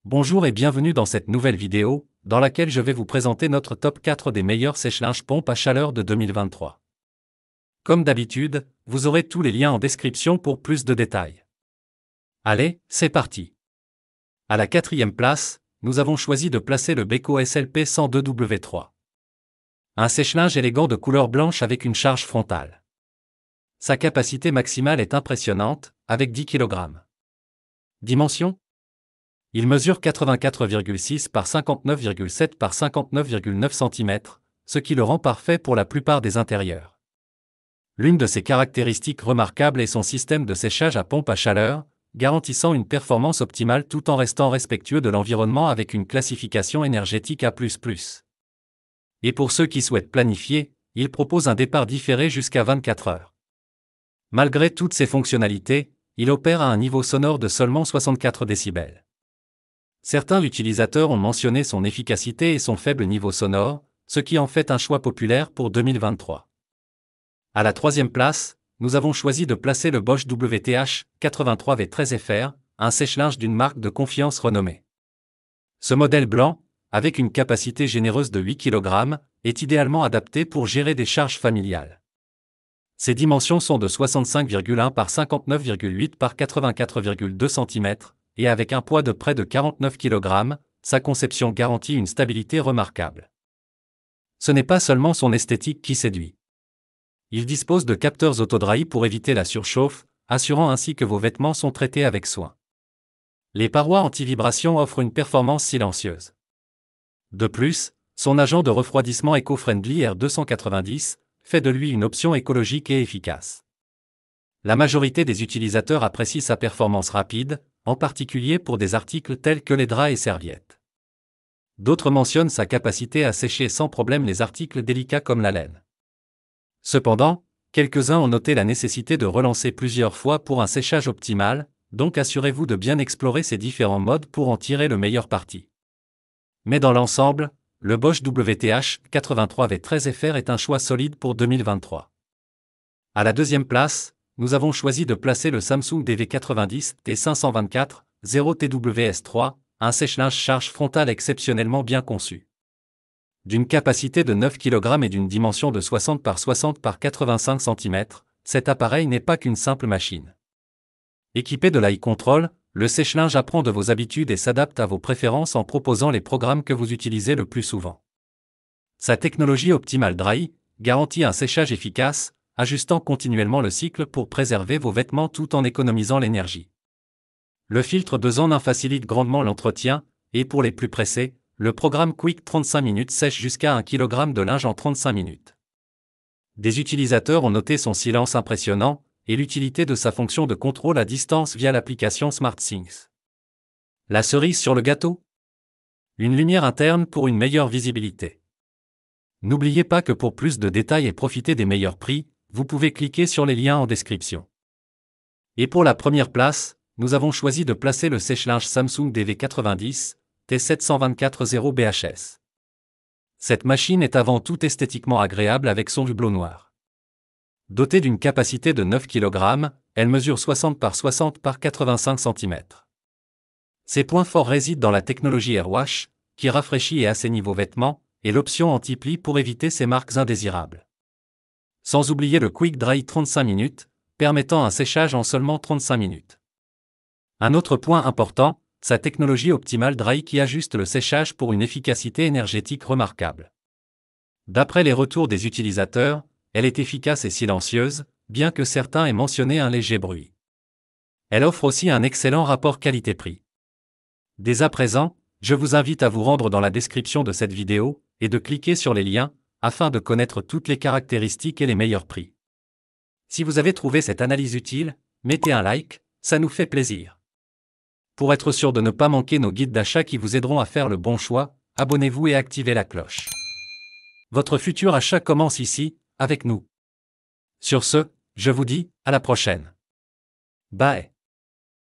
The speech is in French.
Bonjour et bienvenue dans cette nouvelle vidéo, dans laquelle je vais vous présenter notre top 4 des meilleurs sèche-linges pompes à chaleur de 2023. Comme d'habitude, vous aurez tous les liens en description pour plus de détails. Allez, c'est parti. À la quatrième place, nous avons choisi de placer le Beko SLP 102W3. Un sèche-linge élégant de couleur blanche avec une charge frontale. Sa capacité maximale est impressionnante, avec 10 kg. Dimension ? Il mesure 84,6 par 59,7 par 59,9 cm, ce qui le rend parfait pour la plupart des intérieurs. L'une de ses caractéristiques remarquables est son système de séchage à pompe à chaleur, garantissant une performance optimale tout en restant respectueux de l'environnement avec une classification énergétique A++. Et pour ceux qui souhaitent planifier, il propose un départ différé jusqu'à 24 heures. Malgré toutes ces fonctionnalités, il opère à un niveau sonore de seulement 64 décibels. Certains utilisateurs ont mentionné son efficacité et son faible niveau sonore, ce qui en fait un choix populaire pour 2023. À la troisième place, nous avons choisi de placer le Bosch WTH 83V13FR, un sèche-linge d'une marque de confiance renommée. Ce modèle blanc, avec une capacité généreuse de 8 kg, est idéalement adapté pour gérer des charges familiales. Ses dimensions sont de 65,1 par 59,8 par 84,2 cm, et avec un poids de près de 49 kg, sa conception garantit une stabilité remarquable. Ce n'est pas seulement son esthétique qui séduit. Il dispose de capteurs autodry pour éviter la surchauffe, assurant ainsi que vos vêtements sont traités avec soin. Les parois anti-vibration offrent une performance silencieuse. De plus, son agent de refroidissement éco-friendly R290 fait de lui une option écologique et efficace. La majorité des utilisateurs apprécient sa performance rapide, en particulier pour des articles tels que les draps et serviettes. D'autres mentionnent sa capacité à sécher sans problème les articles délicats comme la laine. Cependant, quelques-uns ont noté la nécessité de relancer plusieurs fois pour un séchage optimal, donc assurez-vous de bien explorer ces différents modes pour en tirer le meilleur parti. Mais dans l'ensemble, le Bosch WTH 83V13FR est un choix solide pour 2023. À la deuxième place, nous avons choisi de placer le Samsung DV90 T524 0TWS3, un sèche-linge charge frontale exceptionnellement bien conçu. D'une capacité de 9 kg et d'une dimension de 60 par 60 par 85 cm, cet appareil n'est pas qu'une simple machine. Équipé de l'Eye Control, le sèche-linge apprend de vos habitudes et s'adapte à vos préférences en proposant les programmes que vous utilisez le plus souvent. Sa technologie Optimal Dry garantit un séchage efficace, ajustant continuellement le cycle pour préserver vos vêtements tout en économisant l'énergie. Le filtre de zone 1 facilite grandement l'entretien, et pour les plus pressés, le programme Quick 35 minutes sèche jusqu'à 1 kg de linge en 35 minutes. Des utilisateurs ont noté son silence impressionnant, et l'utilité de sa fonction de contrôle à distance via l'application SmartThings. La cerise sur le gâteau ? Une lumière interne pour une meilleure visibilité. N'oubliez pas que pour plus de détails et profiter des meilleurs prix, vous pouvez cliquer sur les liens en description. Et pour la première place, nous avons choisi de placer le sèche-linge Samsung DV90 T724-0BHS. Cette machine est avant tout esthétiquement agréable avec son hublot noir. Dotée d'une capacité de 9 kg, elle mesure 60 par 60 par 85 cm. Ses points forts résident dans la technologie AirWash, qui rafraîchit et assainit vos vêtements, et l'option anti-pli pour éviter ces marques indésirables. Sans oublier le Quick Dry 35 minutes, permettant un séchage en seulement 35 minutes. Un autre point important, sa technologie Optimal Dry qui ajuste le séchage pour une efficacité énergétique remarquable. D'après les retours des utilisateurs, elle est efficace et silencieuse, bien que certains aient mentionné un léger bruit. Elle offre aussi un excellent rapport qualité-prix. Dès à présent, je vous invite à vous rendre dans la description de cette vidéo, et de cliquer sur les liens, afin de connaître toutes les caractéristiques et les meilleurs prix. Si vous avez trouvé cette analyse utile, mettez un like, ça nous fait plaisir. Pour être sûr de ne pas manquer nos guides d'achat qui vous aideront à faire le bon choix, abonnez-vous et activez la cloche. Votre futur achat commence ici, avec nous. Sur ce, je vous dis, à la prochaine. Bye.